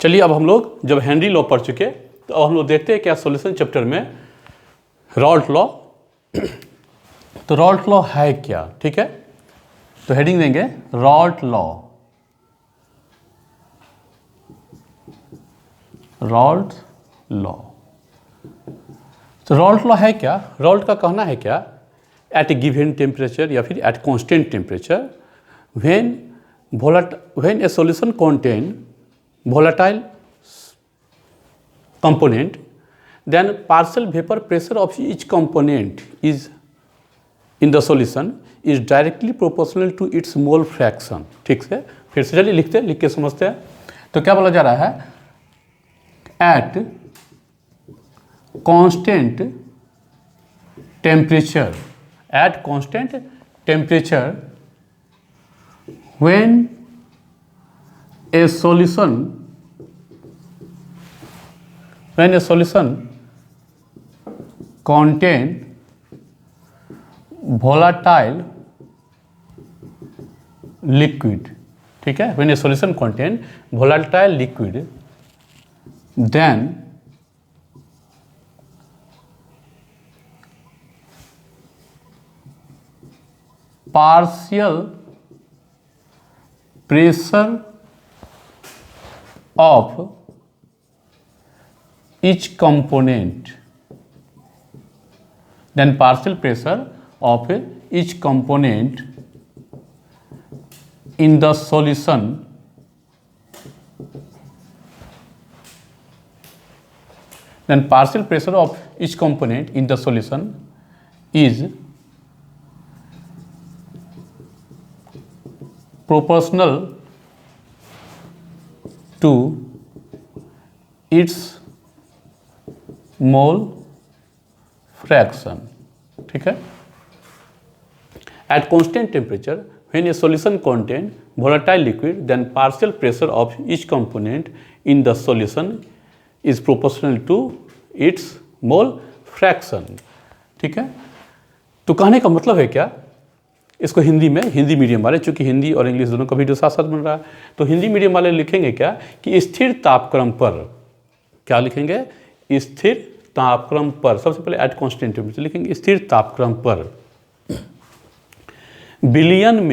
चलिए अब हम लोग जब हेनरी लॉ पढ़ चुके तो अब हम लोग देखते हैं क्या सॉल्यूशन चैप्टर में रॉल्ट लॉ। तो रॉल्ट लॉ है क्या, ठीक है। तो हेडिंग देंगे रॉल्ट लॉ। रॉल्ट लॉ, तो रॉल्ट लॉ है क्या? रॉल्ट का कहना है क्या, एट ए गिवन टेम्परेचर या फिर eight constant temperature when a solution contain volatile component, then partial vapor pressure of each component is in the solution is directly proportional to its mole fraction। ठीक है, फिर से चलिए लिखते हैं, लिख के समझते हैं। तो क्या बोला जा रहा है, at constant temperature when a solution contain volatile liquid, ठीक है, when a solution contain volatile liquid then partial pressure of each component, then partial pressure of each component in the solution is proportional to its mole fraction, ठीक है। At constant temperature when a solution contain volatile liquid then partial pressure of each component in the solution is proportional to its mole fraction, ठीक है। तो कहने का मतलब है क्या, इसको हिंदी में, हिंदी मीडियम वाले, चूंकि हिंदी और इंग्लिश दोनों का वीडियो साथ साथ बन रहा है, तो हिंदी मीडियम वाले लिखेंगे क्या कि स्थिर तापक्रम पर, क्या लिखेंगे, स्थिर तापक्रम पर। सबसे पहले एट कांस्टेंट टेम्परेचर लिखेंगे, स्थिर तापक्रम पर विलयन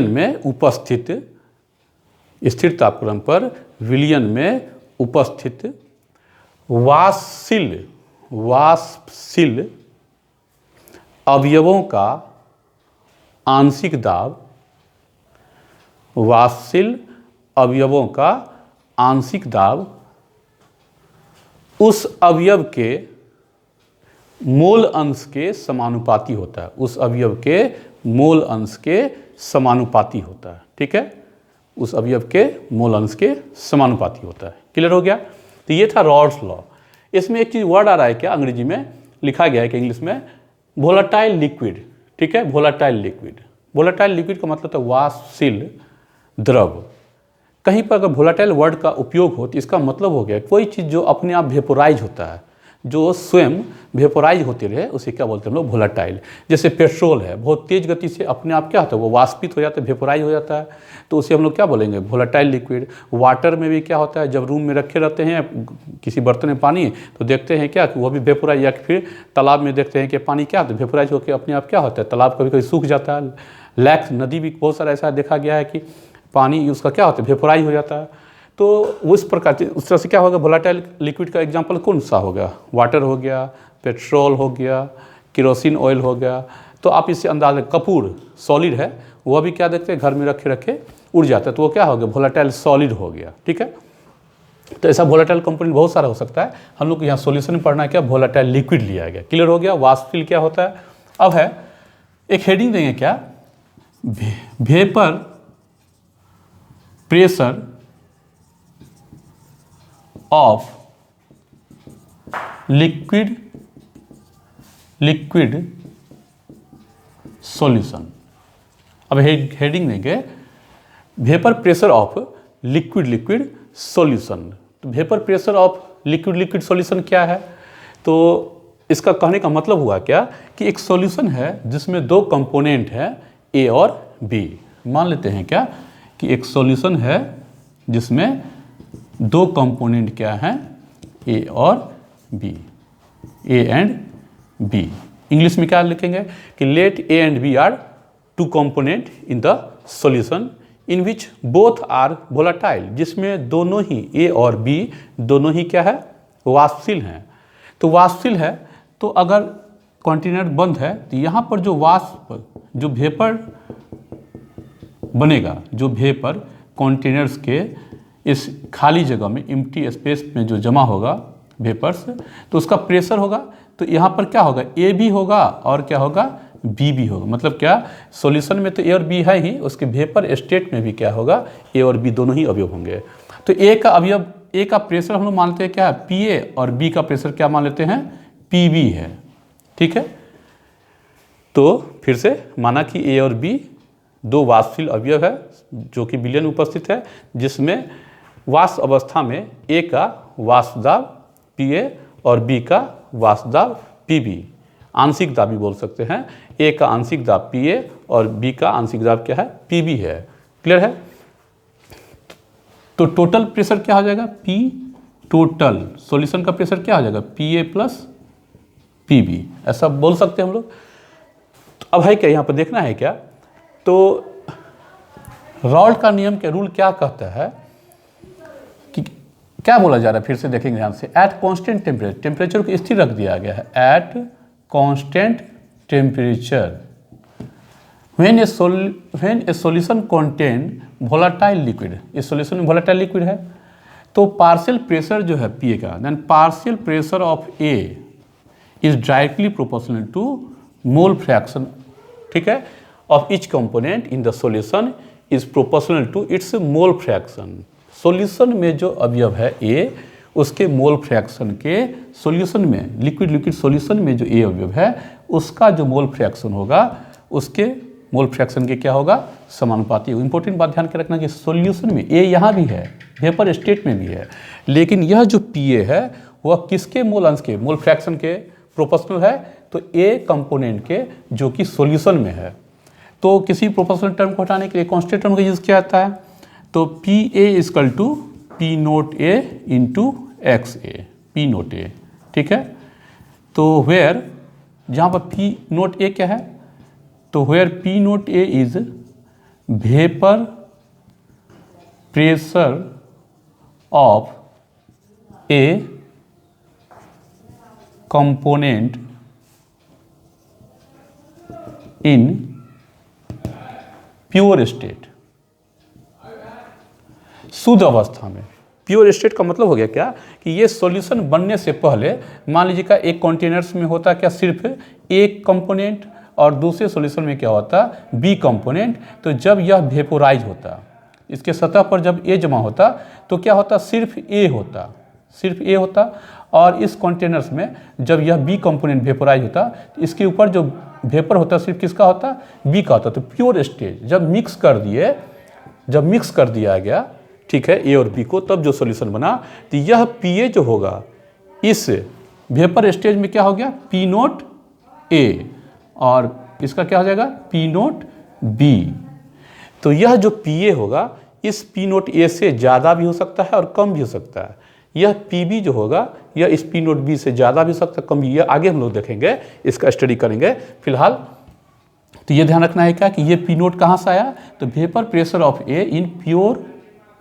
में उपस्थित, स्थिर तापक्रम पर विलयन में उपस्थित वाष्पशील अवयवों का आंशिक दाब, वाष्पशील अवयवों का आंशिक दाब उस अवयव के मोल अंश के समानुपाती होता है, उस अवयव के मोल अंश के समानुपाती होता है, ठीक है, उस अवयव के मोल अंश के समानुपाती होता है। क्लियर हो गया। तो ये था रॉल्ट्स लॉ। इसमें एक चीज़ वर्ड आ रहा है क्या, अंग्रेजी में लिखा गया है कि इंग्लिश में वोलाटाइल लिक्विड, ठीक है, वोलाटाइल लिक्विड। वोलाटाइल लिक्विड का मतलब है वाष्पशील द्रव। कहीं पर अगर वोलाटाइल वर्ड का उपयोग हो तो इसका मतलब हो गया कोई चीज़ जो अपने आप वेपोराइज होता है, जो स्वयं वेपोराइज होते रहे, उसे क्या बोलते हैं हम लोग, वोलाटाइल। जैसे पेट्रोल है, बहुत तेज़ गति से अपने आप क्या होता है, वो वाष्पित हो जाता है, वेपोराइज हो जाता है, तो उसे हम लोग क्या बोलेंगे, वोलाटाइल लिक्विड। वाटर में भी क्या होता है, जब रूम में रखे रहते हैं किसी बर्तन में पानी, तो देखते हैं क्या वो भी वेपोराइज, या फिर तालाब में देखते हैं कि पानी क्या होता है, वेपोराइज होकर अपने आप क्या होता है, तालाब कभी कभी सूख जाता है, लैक नदी भी बहुत सारा ऐसा देखा गया है कि पानी उसका क्या होता है, वेपोराइज हो जाता है। तो उस प्रकार से, उस तरह से क्या होगा, वोलाटाइल लिक्विड का एग्जांपल कौन सा होगा, वाटर हो गया, पेट्रोल हो गया, केरोसिन ऑयल हो गया। तो आप इससे अंदाज़, कपूर सॉलिड है, वह भी क्या देखते हैं घर में रखे रखे उड़ जाता है, तो वो क्या हो गया, वोलाटाइल सॉलिड हो गया, ठीक है। तो ऐसा वोलाटाइल कंपोनेंट बहुत सारा हो सकता है। हम लोग को यहाँ सॉल्यूशन में पढ़ना है क्या, वोलाटाइल लिक्विड लिया गया। क्लियर हो गया। वाष्पशील क्या होता है। अब है एक हेडिंग देंगे क्या, vapour pressure of liquid solution. अब हेडिंग देंगे vapour pressure of liquid solution. तो vapour pressure of liquid solution क्या है, तो इसका कहने का मतलब हुआ क्या कि एक सॉल्यूशन है जिसमें दो कंपोनेंट हैं ए और बी। मान लेते हैं क्या कि एक सॉल्यूशन है जिसमें दो कंपोनेंट क्या हैं, ए और B, A and B. English में क्या लिखेंगे कि let A and B are two component in the solution in which both are volatile, जिसमें दोनों ही ए और बी दोनों ही क्या है, वाष्पशील हैं। तो वाष्पशील है तो अगर कंटेनर बंद है तो यहाँ पर जो वाष्प, जो वेपर बनेगा, जो वेपर कंटेनर्स के इस खाली जगह में, एम्प्टी स्पेस में जो जमा होगा वेपर्स, तो उसका प्रेशर होगा। तो यहाँ पर क्या होगा, ए भी होगा और क्या होगा, बी भी होगा। मतलब क्या, सॉल्यूशन में तो ए और बी है ही, उसके वेपर स्टेट में भी क्या होगा, ए और बी दोनों ही अवयव होंगे। तो ए का अवयव, ए का प्रेशर हम लोग मानते हैं क्या है, पी ए, और बी का प्रेशर क्या मान लेते हैं, पी बी है। ठीक है, तो फिर से माना कि ए और बी दो वाष्पशील अवयव है जो कि विलयन उपस्थित है, जिसमें वाष्प अवस्था में ए का वाष्प दाब पी ए और बी का वाष्प दाब पी बी, आंशिक दाब भी बोल सकते हैं। ए का आंशिक दाब पी ए और बी का आंशिक दाब क्या है, पी बी है। क्लियर है? तो टोटल प्रेशर क्या हो जाएगा, पी टोटल, सॉल्यूशन का प्रेशर क्या हो जाएगा, P A plus P B, ऐसा बोल सकते हैं हम लोग। तो अब है क्या, यहाँ पर देखना है क्या, तो रॉल्ट का नियम के रूल क्या कहता है कि क्या बोला जा रहा है, फिर से देखेंगे ध्यान से। एट कांस्टेंट टेम्परेचर, टेम्परेचर को स्थिर रख दिया गया है, at constant temperature when a solution contain volatile liquid, इस सॉल्यूशन में वोलाटाइल लिक्विड है, तो पार्शियल प्रेशर जो है पी ए का, then partial pressure of A is directly proportional to mole fraction, ठीक है, of each component in the solution is proportional to its mole fraction. Solution में जो अवयव है ए, उसके मोल फ्रैक्शन के सॉल्यूशन में, लिक्विड सॉल्यूशन में जो ए अवयव है उसका जो मोल फ्रैक्शन होगा, उसके मोल फ्रैक्शन के क्या होगा, समानुपाती। इंपॉर्टेंट बात ध्यान के रखना कि सॉल्यूशन में ए यहाँ भी है, वेपर स्टेट में भी है, लेकिन यह जो पी ए है वह किसके मोल अंश के, मोल फ्रैक्शन के प्रोपोर्शनल है, तो ए कंपोनेंट के जो कि सॉल्यूशन में है। तो किसी प्रोपोर्शनल टर्म को हटाने के लिए कांस्टेंट टर्म का यूज किया जाता है, तो P A equal to P note A into X A, P note A, ठीक है। तो वेयर, जहाँ पर पी नोट ए क्या है, तो where P note A is vapour pressure of A component in pure state, शुद्ध अवस्था में। प्योर स्टेट का मतलब हो गया क्या कि ये सॉल्यूशन बनने से पहले मान लीजिए का एक कंटेनर्स में होता क्या, सिर्फ एक कंपोनेंट, और दूसरे सॉल्यूशन में क्या होता, बी कंपोनेंट। तो जब यह वेपोराइज होता, इसके सतह पर जब ए जमा होता तो क्या होता, सिर्फ ए होता, सिर्फ ए होता। और इस कंटेनर्स में जब यह बी कंपोनेंट वेपोराइज होता तो इसके ऊपर जो वेपर होता सिर्फ किसका होता, बी का होता। तो प्योर स्टेट जब मिक्स कर दिया गया, ठीक है, ए और बी को, तब जो सॉल्यूशन बना, तो यह पी ए जो होगा इस वेपर स्टेज में क्या हो गया, पी नोट ए, और इसका क्या हो जाएगा, पी नोट बी। तो यह जो पी ए होगा इस पी नोट ए से ज़्यादा भी हो सकता है और कम भी हो सकता है। यह पी बी जो होगा यह इस पी नोट बी से ज़्यादा भी हो सकता है, कम भी। यह आगे हम लोग देखेंगे, इसका स्टडी करेंगे। फिलहाल तो ये ध्यान रखना है क्या कि ये पी नोट कहाँ से आया, तो vapour pressure of A in pure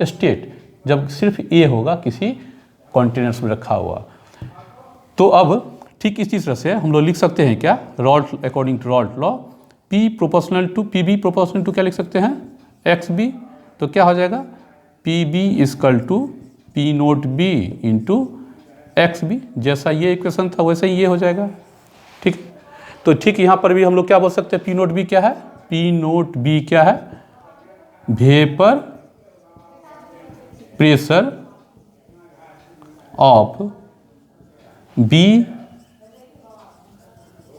state, जब सिर्फ ए होगा किसी कंटेनर्स में रखा हुआ। तो अब ठीक इसी तरह से हम लोग लिख सकते हैं क्या, Raoult, according to Raoult law, P proportional to P B proportional to क्या लिख सकते हैं, एक्स बी। तो क्या हो जाएगा, P B equal to P note B into X B. जैसा ये इक्वेशन था वैसा ही ये हो जाएगा, ठीक। तो ठीक यहाँ पर भी हम लोग क्या बोल सकते हैं, पी नोट बी क्या है, पी नोट बी क्या है, vapour pressure of B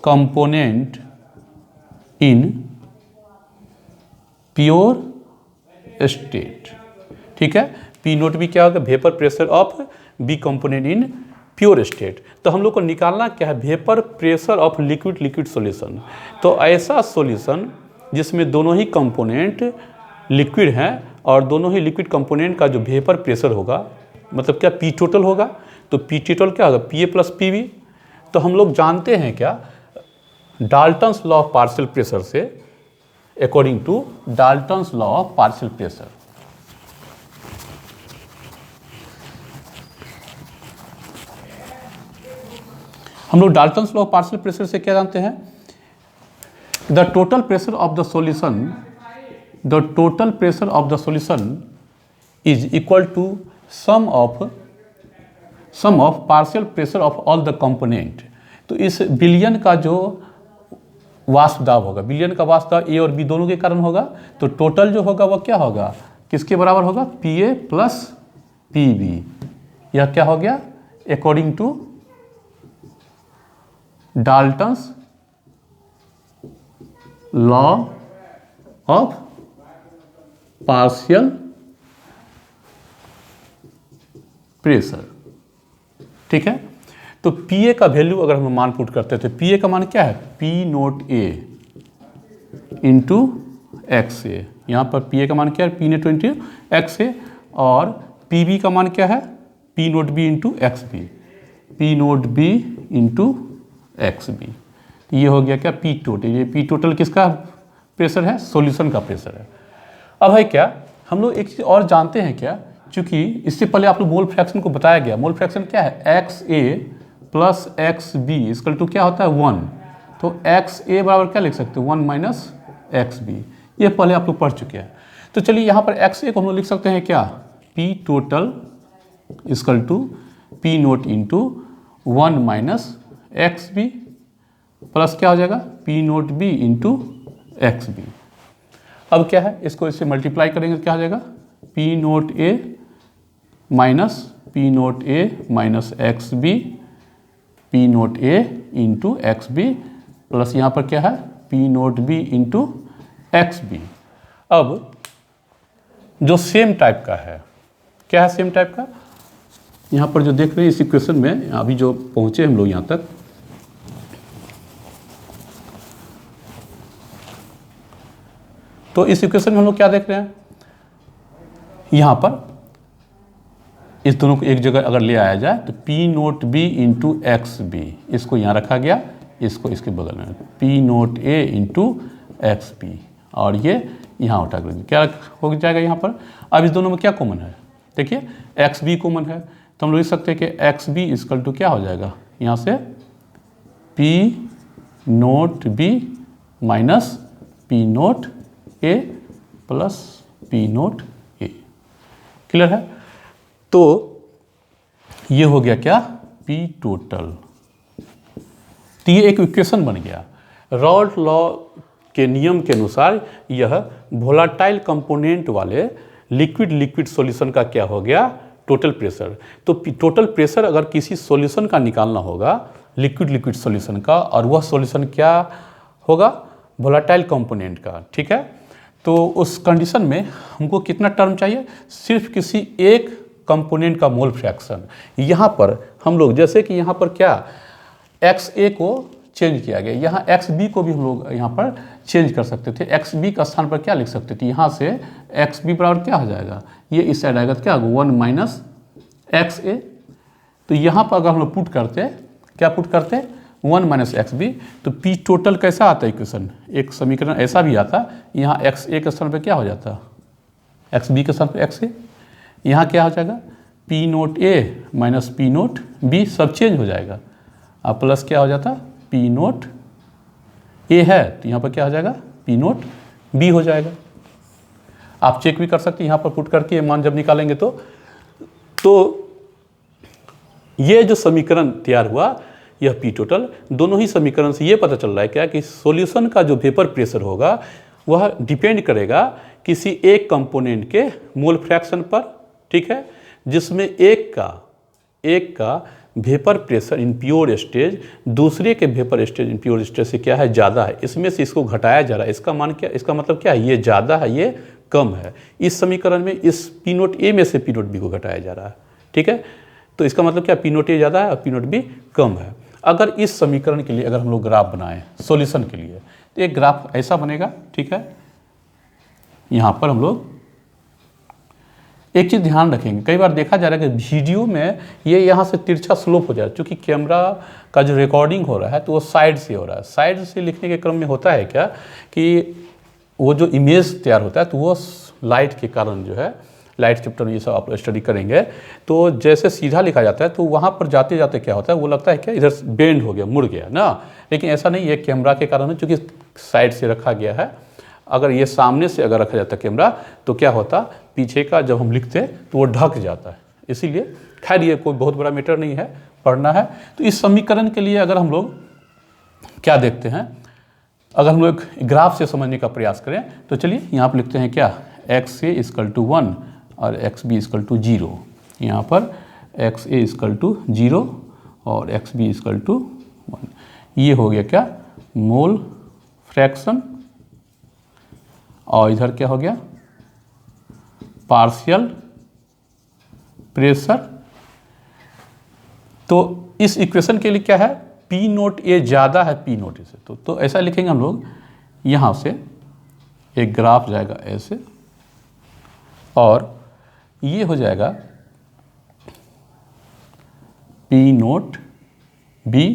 component in pure state, ठीक है। पी नोट बी क्या होगा, vapour pressure of B component in pure state. तो हम लोग को निकालना क्या है, vapour pressure of liquid solution. तो ऐसा सॉल्यूशन जिसमें दोनों ही कंपोनेंट लिक्विड हैं और दोनों ही लिक्विड कंपोनेंट का जो वेपर प्रेशर होगा मतलब क्या पी टोटल होगा, तो पी टोटल क्या होगा, P A plus P B. तो हम लोग जानते हैं क्या, Dalton's law of partial pressure से, according to Dalton's law of partial pressure, हम लोग Dalton's law of partial pressure से क्या जानते हैं, the total pressure of the solution, the total pressure of the solution is equal to sum of partial pressure of all the component. तो इस विलयन का जो वाष्प दाब होगा, विलयन का वाष्प दाब ए और बी दोनों के कारण होगा, तो टोटल जो होगा वह क्या होगा, किसके बराबर होगा, P A plus P B. यह क्या हो गया, according to Dalton's law of partial pressure. ठीक है, तो पी ए का वैल्यू अगर हम मान पुट करते हैं तो पी ए का मान क्या है, P note A into X A. यहाँ पर पी ए का मान क्या है, P nought into X A, और पी बी का मान क्या है, P note B into X B, P note B into X B. ये हो गया क्या, पी टोटल। ये पी टोटल किसका प्रेशर है, सॉल्यूशन का प्रेशर है। अब है क्या, हम लोग एक चीज़ और जानते हैं क्या, चूँकि इससे पहले आप लोग मोल फ्रैक्शन को बताया गया, मोल फ्रैक्शन क्या है, X A plus X B equal to क्या होता है, 1। तो एक्स ए बराबर क्या लिख सकते हो, 1 माइनस एक्स बी। ये पहले आप लोग पढ़ चुके हैं। तो चलिए यहाँ पर एक्स ए को हम लोग लिख सकते हैं क्या, P total equal to P nought into 1 minus X B plus क्या हो जाएगा, P note B into X B. अब क्या है, इसको इससे मल्टीप्लाई करेंगे तो क्या हो जाएगा, P note A minus P note A minus X B, P note A into X B plus यहाँ पर क्या है, P note B into X B. अब जो सेम टाइप का है, क्या है सेम टाइप का, यहाँ पर जो देख रहे हैं इस इक्वेशन में, अभी जो पहुँचे हम लोग यहाँ तक, तो इस इक्वेशन में हम लोग क्या देख रहे हैं, यहाँ पर इस दोनों को एक जगह अगर ले आया जाए तो P note B into X B, इसको यहाँ रखा गया, इसको इसके बगल में P note A into X B, और ये यहाँ उठा कर क्या हो जाएगा यहाँ पर। अब इस दोनों में क्या कॉमन है, देखिए एक्स बी कॉमन है, तो हम लोग लिख सकते हैं कि एक्स बी इक्वल टू क्या हो जाएगा, यहाँ से P note B minus P note A plus P note A. Clear है, तो ये हो गया क्या, पी टोटल। तो ये एक इक्वेशन बन गया। रॉल्ट लॉ के नियम के अनुसार यह वोलाटाइल कंपोनेंट वाले लिक्विड सॉल्यूशन का क्या हो गया, टोटल प्रेशर। तो टोटल प्रेशर अगर किसी सॉल्यूशन का निकालना होगा, लिक्विड सॉल्यूशन का, और वह सॉल्यूशन क्या होगा, वोलाटाइल कंपोनेंट का। ठीक है, तो उस कंडीशन में हमको कितना टर्म चाहिए, सिर्फ किसी एक कंपोनेंट का मोल फ्रैक्शन। यहाँ पर हम लोग जैसे कि यहाँ पर क्या, एक्स ए को चेंज किया गया, यहाँ एक्स बी को भी हम लोग यहाँ पर चेंज कर सकते थे। एक्स बी का स्थान पर क्या लिख सकते थे, यहाँ से एक्स बी बराबर क्या हो जाएगा, ये इस साइड आएगा तो क्या होगा, 1 माइनस एक्स ए। तो यहाँ पर अगर हम लोग पुट करते, क्या पुट करते, 1 माइनस एक्स बी, तो पी टोटल कैसा आता है इक्वेशन, एक समीकरण ऐसा भी आता, यहाँ एक्स ए के स्थान पर क्या हो जाता, एक्स बी के स्थान पर एक्स ए, यहाँ क्या हो जाएगा, P note A minus P note B, सब चेंज हो जाएगा, अब प्लस क्या हो जाता, पी नोट ए है तो यहाँ पर क्या हो जाएगा, पी नोट बी हो जाएगा। आप चेक भी कर सकते हैं यहाँ पर पुट करके मान जब निकालेंगे तो ये जो समीकरण तैयार हुआ, यह पी टोटल, दोनों ही समीकरण से ये पता चल रहा है क्या कि सॉल्यूशन का जो वेपर प्रेशर होगा वह डिपेंड करेगा किसी एक कंपोनेंट के मोल फ्रैक्शन पर। ठीक है, जिसमें एक का vapour pressure in pure stage दूसरे के vapour stage in pure stage से क्या है, ज़्यादा है, इसमें से इसको घटाया जा रहा है। इसका मान क्या, इसका मतलब क्या है, ये ज़्यादा है, ये कम है। इस समीकरण में इस पी नोट ए में से पी नोट बी को घटाया जा रहा है। ठीक है, तो इसका मतलब क्या, पी नोट ए ज़्यादा है और पी नोट बी कम है। अगर इस समीकरण के लिए अगर हम लोग ग्राफ बनाएं सॉल्यूशन के लिए, तो एक ग्राफ ऐसा बनेगा। ठीक है, यहाँ पर हम लोग एक चीज़ ध्यान रखेंगे, कई बार देखा जा रहा है कि वीडियो में ये यहाँ से तिरछा स्लोप हो जाए, क्योंकि कैमरा का जो रिकॉर्डिंग हो रहा है तो वो साइड से हो रहा है। साइड से लिखने के क्रम में होता है क्या कि वो जो इमेज तैयार होता है तो वो लाइट के कारण जो है, लाइट चैप्टर में ये सब आप स्टडी करेंगे, तो जैसे सीधा लिखा जाता है तो वहाँ पर जाते जाते क्या होता है, वो लगता है क्या इधर बेंड हो गया, मुड़ गया ना, लेकिन ऐसा नहीं, ये कैमरा के कारण है, क्योंकि साइड से रखा गया है। अगर ये सामने से अगर रखा जाता कैमरा तो क्या होता, पीछे का जब हम लिखते तो वो ढक जाता है। इसीलिए खैर ये कोई बहुत बड़ा मैटर नहीं है, पढ़ना है। तो इस समीकरण के लिए अगर हम लोग क्या देखते हैं, अगर हम लोग ग्राफ से समझने का प्रयास करें तो चलिए यहाँ पर लिखते हैं क्या, एक्स ए इक्वल टू 1 और एक्स बी इक्वल टू 0। यहाँ पर एक्स ए इक्वल टू 0 और एक्स बी इक्वल टू 1। ये हो गया क्या, मोल फ्रैक्शन, और इधर क्या हो गया, पार्शियल प्रेशर। तो इस इक्वेशन के लिए क्या है, पी नोट ए ज़्यादा है पी नोट ए से, तो ऐसा लिखेंगे हम लोग, यहाँ से एक ग्राफ जाएगा ऐसे, और ये हो जाएगा पी नोट बी,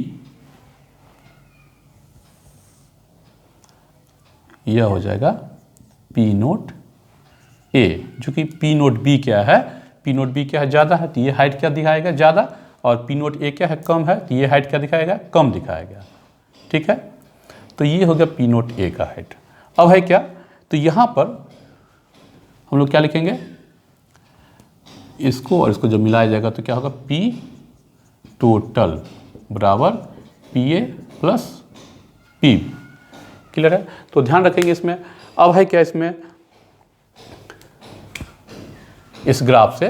यह हो जाएगा पी नोट ए, जो कि पी नोट बी क्या है, पी नोट बी क्या है, ज़्यादा है, तो ये हाइट क्या दिखाएगा, ज़्यादा, और पी नोट ए क्या है, कम है, तो ये हाइट क्या दिखाएगा, कम दिखाएगा। ठीक है, तो ये हो गया पी नोट ए का हाइट। अब है क्या, तो यहाँ पर हम लोग क्या लिखेंगे, इसको और इसको जब मिलाया जाएगा तो क्या होगा, पी टोटल बराबर P A plus P B. Clear है, तो ध्यान रखेंगे इसमें। अब है क्या, इसमें इस ग्राफ से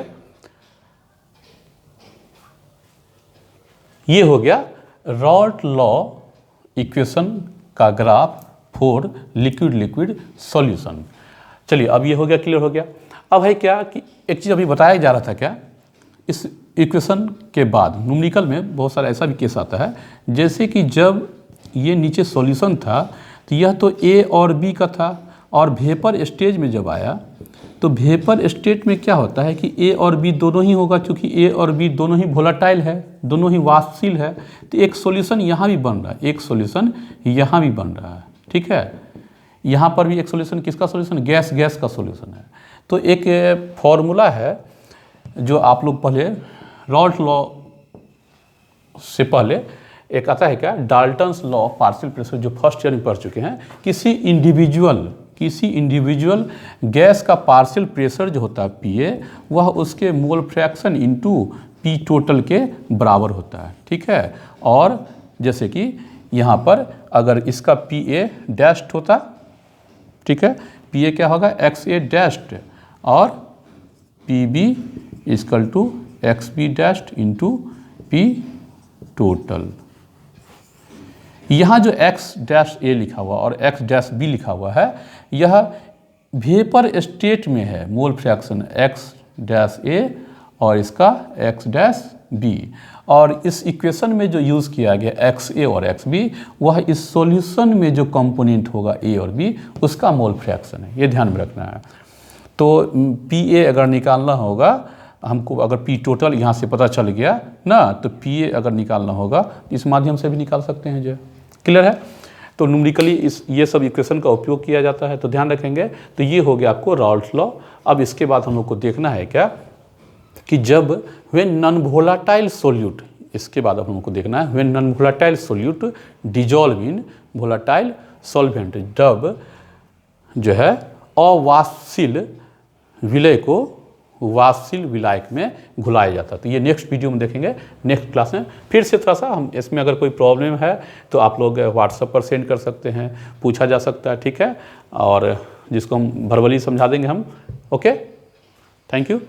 ये हो गया रॉल्ट लॉ इक्वेशन का graph for liquid liquid solution. चलिए अब ये हो गया, क्लियर हो गया। अब है क्या कि एक चीज़ अभी बताया जा रहा था क्या, इस इक्वेशन के बाद न्यूमेरिकल में बहुत सारा ऐसा भी केस आता है, जैसे कि जब ये नीचे सॉल्यूशन था तो यह तो ए और बी का था, और वेपर स्टेज में जब आया तो वेपर स्टेट में क्या होता है कि ए और बी दोनों ही होगा, क्योंकि ए और बी दोनों ही वोलेटाइल है, दोनों ही वाष्पशील है, तो एक सॉल्यूशन यहाँ भी बन रहा है, एक सॉल्यूशन यहाँ भी बन रहा है। ठीक है, यहाँ पर भी एक सॉल्यूशन, किसका सॉल्यूशन, गैस का सॉल्यूशन है। तो एक फॉर्मूला है जो आप लोग पहले रॉल्ट लॉ से पहले एक आता है क्या, डाल्टन्स लॉ पार्शियल प्रेशर, जो फर्स्ट ईयर में पढ़ चुके हैं। किसी इंडिविजुअल गैस का पार्शियल प्रेशर जो होता है पी ए, वह उसके mole fraction into P total के बराबर होता है। ठीक है, और जैसे कि यहाँ पर अगर इसका पी ए डैश्ड होता, ठीक है, पी ए क्या होगा, एक्स ए डैश्ड, और P B equal to X B dashed into P total. यहाँ जो एक्स डैश ए लिखा हुआ और एक्स डैश बी लिखा हुआ है, यह वेपर स्टेट में है, मोल फ्रैक्शन एक्स डैश ए और इसका एक्स डैश बी, और इस इक्वेशन में जो यूज़ किया गया एक्स ए और एक्स बी, वह इस सॉल्यूशन में जो कंपोनेंट होगा ए और बी, उसका मोल फ्रैक्शन है, ये ध्यान में रखना है। तो पी ए अगर निकालना होगा हमको, अगर पी टोटल यहाँ से पता चल गया ना, तो पी ए अगर निकालना होगा इस माध्यम से भी निकाल सकते हैं। जो क्लियर है, तो न्यूमेरिकली ये सब इक्वेशन का उपयोग किया जाता है, तो ध्यान रखेंगे। तो ये हो गया आपको रॉल्ट लॉ। अब इसके बाद हम लोग को देखना है क्या कि जब व्हेन नॉन वोलेटाइल सोल्यूट, इसके बाद हम लोग को देखना है when non volatile solute dissolve in volatile solvent, जब जो है अवाष्पशील विलय को वाष्पशील विलायक में घुलाया जाता है। तो ये नेक्स्ट वीडियो में देखेंगे, नेक्स्ट क्लास में। फिर से थोड़ा सा हम इसमें अगर कोई प्रॉब्लम है तो आप लोग व्हाट्सएप पर सेंड कर सकते हैं, पूछा जा सकता है। ठीक है, और जिसको हम वर्बली समझा देंगे हम। Okay, thank you.